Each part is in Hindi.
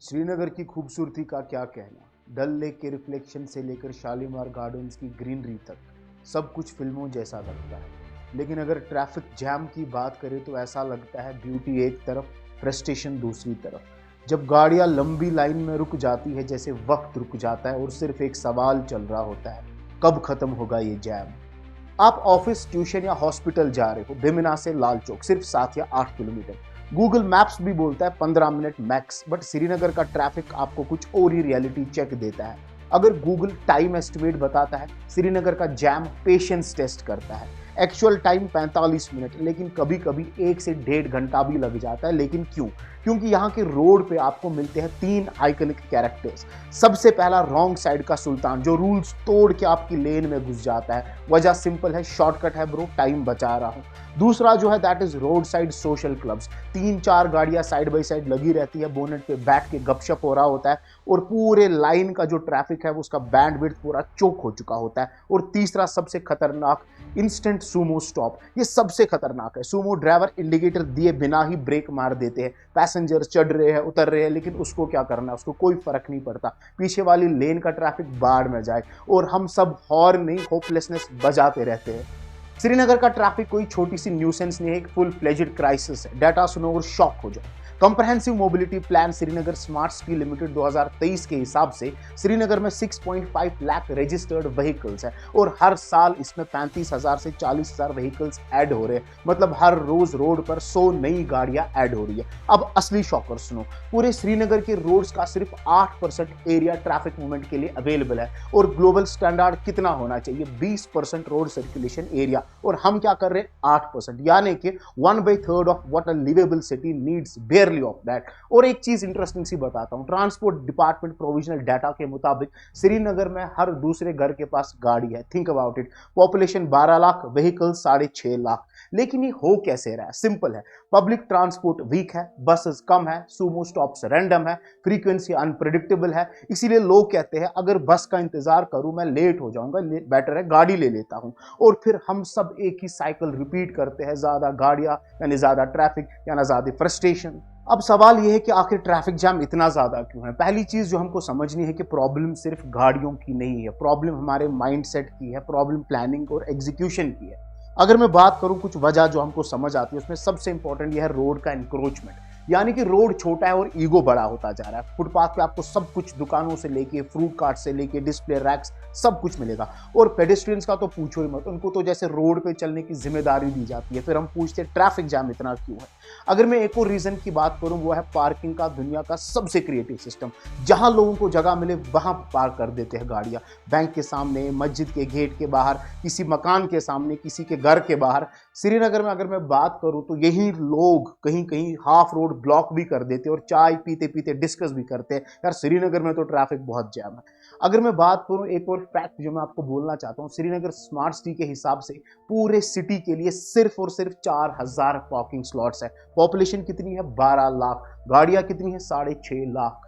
श्रीनगर की खूबसूरती का क्या कहना। डल लेक के रिफ्लेक्शन से लेकर शालीमार गार्डन्स की ग्रीनरी तक सब कुछ फिल्मों जैसा लगता है। लेकिन अगर ट्रैफिक जैम की बात करें तो ऐसा लगता है ब्यूटी एक तरफ, फ्रस्ट्रेशन दूसरी तरफ। जब गाड़ियां लंबी लाइन में रुक जाती है जैसे वक्त रुक जाता है और सिर्फ एक सवाल चल रहा होता है, कब खत्म होगा ये जैम। आप ऑफिस, ट्यूशन या हॉस्पिटल जा रहे हो, बेमिना से लाल चौक सिर्फ 7 या 8 किलोमीटर। गूगल मैप्स भी बोलता है 15 मिनट मैक्स, बट श्रीनगर का ट्रैफिक आपको कुछ और ही रियलिटी चेक देता है। अगर गूगल टाइम एस्टिमेट बताता है, श्रीनगर का जैम पेशेंस टेस्ट करता है। एक्चुअल टाइम 45 मिनट, लेकिन कभी कभी 1 से 1.5 घंटा भी लग जाता है। लेकिन क्यों? क्योंकि यहाँ के रोड पे आपको मिलते हैं 3 आइकनिक कैरेक्टर्स। सबसे पहला रॉन्ग साइड का सुल्तान, जो रूल्स तोड़ के आपकी लेन में घुस जाता है। वजह सिंपल है, शॉर्टकट है ब्रो, टाइम बचा रहा हूँ। दूसरा जो है that is road side social clubs. 3-4 गाड़ियां साइड बाई साइड लगी रहती है, बोनेट पे बैठ के गपशप हो रहा होता है और पूरे लाइन का जो ट्रैफिक है उसका बैंडविड्थ पूरा चोक हो चुका होता है। और तीसरा सबसे खतरनाक, इंस्टेंट सूमो स्टॉप। ये सबसे खतरनाक है। सूमो ड्राइवर इंडिकेटर दिए बिना ही ब्रेक मार देते हैं। पैसेंजर चढ़ रहे हैं, उतर रहे हैं, लेकिन उसको क्या करना है, उसको कोई फर्क नहीं पड़ता। पीछे वाली लेन का ट्रैफिक बाढ़ में जाए और हम सब हॉर्न नहीं, होपलेसनेस बजाते रहते हैं। श्रीनगर का ट्रैफिक कोई छोटी सी न्यूसेंस नहीं है, एक फुल फ्लेज्ड क्राइसिस है। डाटा सुनो और शॉक हो जाओ। Comprehensive mobility plan Srinagar smart city limited 2023 के हिसाब से श्रीनगर में 6.5 लाख रजिस्टर्ड व्हीकल्स है और हर साल इसमें 35,000 से 40,000 व्हीकल्स ऐड हो रहे हैं। मतलब हर रोज रोड पर 100 नई गाड़ियां ऐड हो रही है। अब असली शॉकर सुनो। पूरे श्रीनगर के रोड्स का सिर्फ 8% एरिया ट्रैफिक मूवमेंट के लिए अवेलेबल है और ग्लोबल स्टैंडर्ड कितना होना चाहिए? 20% रोड सर्कुलेशन एरिया, और हम क्या कर रहे हैं? 8%, यानी कि 1/3 of what a liveable city needs, barely of that. और एक चीज इंटरेस्टिंग सी बताता हूं, ट्रांसपोर्ट डिपार्टमेंट प्रोविजनल डाटा के मुताबिक श्रीनगर में हर दूसरे घर के पास गाड़ी है। Think about it. Population 12 lakh, vehicle 6.5 lakh. लेकिन ये हो कैसे रहा है? सिंपल है, पब्लिक ट्रांसपोर्ट वीक है, बसेस कम है, सूमो स्टॉप्स रैंडम है, फ्रीक्वेंसी अनप्रेडिक्टेबल है। इसीलिए लोग कहते हैं अगर बस का इंतजार करूं मैं लेट हो जाऊंगा, बेटर है गाड़ी ले लेता हूं। और फिर हम सब एक ही साइकिल रिपीट करते हैं, ज्यादा गाड़ियां यानी ज्यादा ट्रैफिक यानी ज्यादा फ्रस्ट्रेशन। अब सवाल यह है कि आखिर ट्रैफिक जाम इतना ज्यादा क्यों है? पहली चीज जो हमको समझनी है कि प्रॉब्लम सिर्फ गाड़ियों की नहीं है, प्रॉब्लम हमारे माइंडसेट की है, प्रॉब्लम प्लानिंग और एग्जीक्यूशन की है। अगर मैं बात करूं कुछ वजह जो हमको समझ आती है, उसमें सबसे इंपॉर्टेंट यह है रोड का इंक्रोचमेंट। यानी कि रोड छोटा है और ईगो बड़ा होता जा रहा है। फुटपाथ पे आपको सब कुछ, दुकानों से लेके फ्रूट कार्ट से लेके डिस्प्ले रैक्स, सब कुछ मिलेगा। और पेडेस्ट्रियंस का तो पूछो ही मत, उनको तो जैसे रोड पे चलने की जिम्मेदारी दी जाती है। फिर हम पूछते हैं ट्रैफिक जाम इतना क्यों है? अगर मैं एक और रीजन की बात करूं, वो है पार्किंग का दुनिया का सबसे क्रिएटिव सिस्टम। जहां लोगों को जगह मिले वहां पार्क कर देते हैं गाड़ियां। बैंक के सामने, मस्जिद के गेट के बाहर, किसी मकान के सामने, किसी के घर के बाहर। श्रीनगर में अगर मैं बात करूं तो यही लोग कहीं कहीं हाफ रोड ब्लॉक भी कर देते और चाय पीते पीते डिस्कस भी करते हैं, यार श्रीनगर में तो ट्रैफिक बहुत जैम है। अगर मैं बात करूं एक और फैक्ट जो मैं आपको बोलना चाहता हूं, श्रीनगर स्मार्ट सिटी के हिसाब से पूरे सिटी के लिए सिर्फ और सिर्फ 4,000 पार्किंग स्लॉट्स है। पॉपुलेशन कितनी है? 12 लाख। गाड़ियां कितनी है? 6.5 लाख।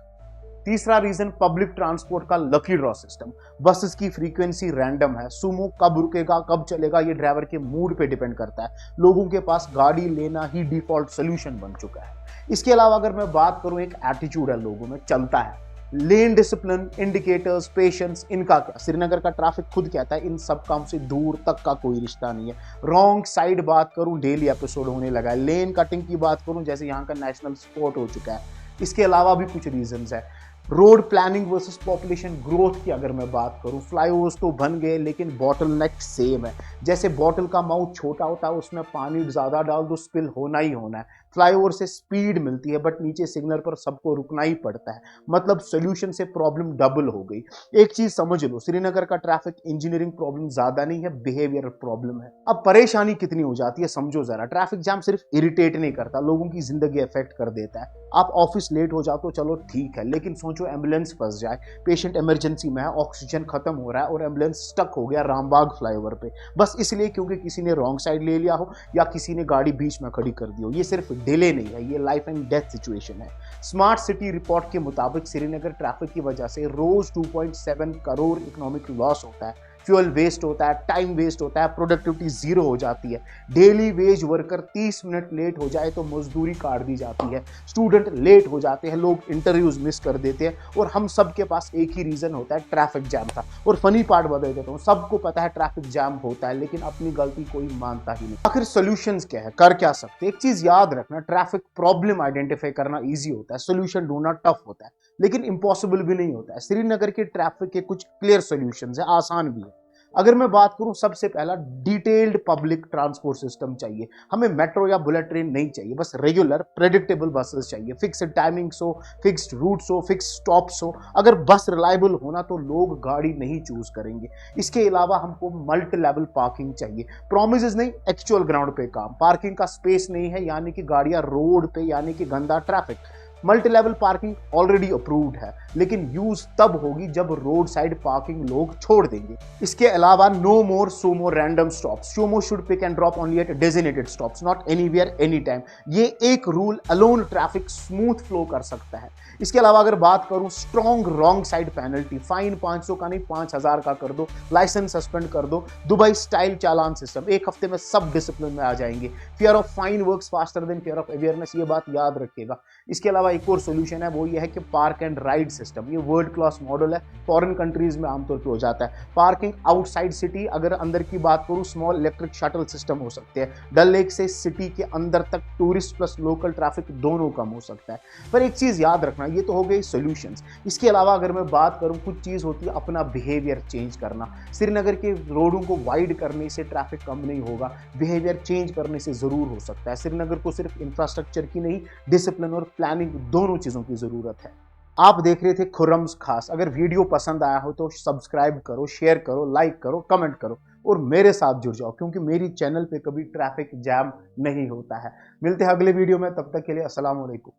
तीसरा रीजन पब्लिक ट्रांसपोर्ट का लकी ड्रॉ सिस्टम। बसेस की फ्रीक्वेंसी रैंडम है। सुमो कब रुकेगा, कब चलेगा, ये ड्राइवर के मूड पे डिपेंड करता है। लोगों के पास गाड़ी लेना ही डिफॉल्ट सोल्यूशन बन चुका है। इसके अलावा अगर मैं बात करूं, एक एटीट्यूड है लोगों में, चलता है। लेन डिसिप्लिन, इंडिकेटर्स, पेशेंस, इनका क्या? श्रीनगर का ट्रैफिक खुद कहता है इन सब काम से दूर तक का कोई रिश्ता नहीं है। रॉन्ग साइड बात करूं, डेली एपिसोड होने लगा है। लेन कटिंग की बात करूं, जैसे यहाँ का नेशनल स्पोर्ट हो चुका है। इसके अलावा भी कुछ रीजंस है। Road planning versus population growth की अगर मैं बात करूं, फ्लाईओवर्स तो बन गए लेकिन बॉटल नेक सेम है। जैसे बॉटल का माउथ छोटा होता है, उसमें पानी ज्यादा डाल दो, स्पिल होना ही होना है। फ्लाईओवर से स्पीड मिलती है बट नीचे सिग्नल पर सबको रुकना ही पड़ता है। मतलब सोल्यूशन से प्रॉब्लम डबल हो गई। एक चीज समझ लो, श्रीनगर का ट्रैफिक इंजीनियरिंग प्रॉब्लम ज्यादा नहीं है, बिहेवियर प्रॉब्लम है। अब परेशानी कितनी हो जाती है समझो जरा। ट्रैफिक जाम सिर्फ इरिटेट नहीं करता, लोगों की जिंदगी अफेक्ट कर देता है। आप ऑफिस लेट हो जाओ तो चलो ठीक है, लेकिन सोचो एम्बुलेंस फंस जाए, पेशेंट इमरजेंसी में है, ऑक्सीजन खत्म हो रहा है और एम्बुलेंस स्टक हो गया रामबाग फ्लाईओवर पे, बस इसलिए क्योंकि किसी ने रॉन्ग साइड ले लिया हो या किसी ने गाड़ी बीच में खड़ी कर दी हो। ये सिर्फ डिले नहीं है, ये लाइफ एंड डेथ सिचुएशन है। स्मार्ट सिटी रिपोर्ट के मुताबिक श्रीनगर ट्रैफिक की वजह से रोज 2.7 करोड़ इकोनॉमिक लॉस होता है। फ्यूल वेस्ट होता है, टाइम वेस्ट होता है, प्रोडक्टिविटी जीरो हो जाती है। Daily wage worker 30 minute late हो जाए तो मजदूरी काट दी जाती है, स्टूडेंट लेट हो जाते हैं, लोग इंटरव्यूज मिस कर देते हैं, और हम सब के पास एक ही रीजन होता है, ट्रैफिक जैम था। और फनी पार्ट बता देता हूँ, सबको पता है ट्रैफिक जैम होता है, लेकिन अपनी गलती कोई मानता ही नहीं। आखिर सोल्यूशंस क्या है, कर क्या सकते? एक चीज याद रखना, ट्रैफिक प्रॉब्लम आइडेंटिफाई करना इजी होता है, सोल्यूशन ढूंढना टफ होता है, लेकिन इंपॉसिबल भी नहीं होता है। श्रीनगर के ट्रैफिक के कुछ क्लियर सोल्यूशंस है, आसान भी है। अगर मैं बात करूं, सबसे पहला डिटेल्ड पब्लिक ट्रांसपोर्ट सिस्टम चाहिए। हमें मेट्रो या बुलेट ट्रेन नहीं चाहिए, बस रेगुलर प्रेडिक्टेबल बसेस चाहिए, फिक्स्ड टाइमिंग्स हो, फिक्स्ड रूट्स हो, फिक्स्ड स्टॉप्स हो। अगर बस रिलायबल होना तो लोग गाड़ी नहीं चूज करेंगे। इसके अलावा हमको मल्टी लेवल पार्किंग चाहिए, प्रोमिसेस नहीं, एक्चुअल ग्राउंड पे काम। पार्किंग का स्पेस नहीं है यानी कि गाड़ियां रोड पे यानी कि गंदा traffic. Multi level parking already approved है, लेकिन यूज तब होगी जब रोड साइड पार्किंग लोग छोड़ देंगे। इसके अलावा no more Sumo random stops, Sumo should pick and drop only at designated stops, not anywhere any time. ये एक rule alone traffic smooth flow कर सकता है। इसके अलावा अगर बात करूं, strong wrong side penalty, fine 500 का नहीं 5000 का कर दो, लाइसेंस सस्पेंड कर दो, दुबई स्टाइल चालान सिस्टम, एक हफ्ते में सब डिसिप्लिन में आ जाएंगे। Fear of fine works faster than fear of awareness, ये बात याद रखिएगा। इसके अलावा एक और सोल्यूशन है, वो ये है कि पार्क एंड राइड सिस्टम। ये वर्ल्ड क्लास मॉडल है, फॉरेन कंट्रीज में आमतौर पर हो जाता है। पार्किंग आउटसाइड सिटी, अगर अंदर की बात करूं, स्मॉल इलेक्ट्रिक शटल सिस्टम हो सकते हैं। डल लेक से सिटी के अंदर तक टूरिस्ट प्लस लोकल ट्रैफिक दोनों कम हो सकता है। पर एक चीज याद रखना, ये तो हो गई सॉल्यूशंस। इसके अलावा अगर मैं बात करूं, कुछ चीज होती है अपना बिहेवियर चेंज करना। श्रीनगर के रोडों को वाइड करने से ट्रैफिक कम नहीं होगा, बिहेवियर चेंज करने से जरूर हो सकता है। श्रीनगर को सिर्फ इंफ्रास्ट्रक्चर की नहीं, डिसिप्लिन और प्लानिंग दोनों चीजों की जरूरत है। आप देख रहे थे खुर्रम्स खास। अगर वीडियो पसंद आया हो तो सब्सक्राइब करो, शेयर करो, लाइक करो, कमेंट करो और मेरे साथ जुड़ जाओ, क्योंकि मेरी चैनल पे कभी ट्रैफिक जैम नहीं होता है। मिलते हैं अगले वीडियो में, तब तक के लिए अस्सलाम वालेकुम।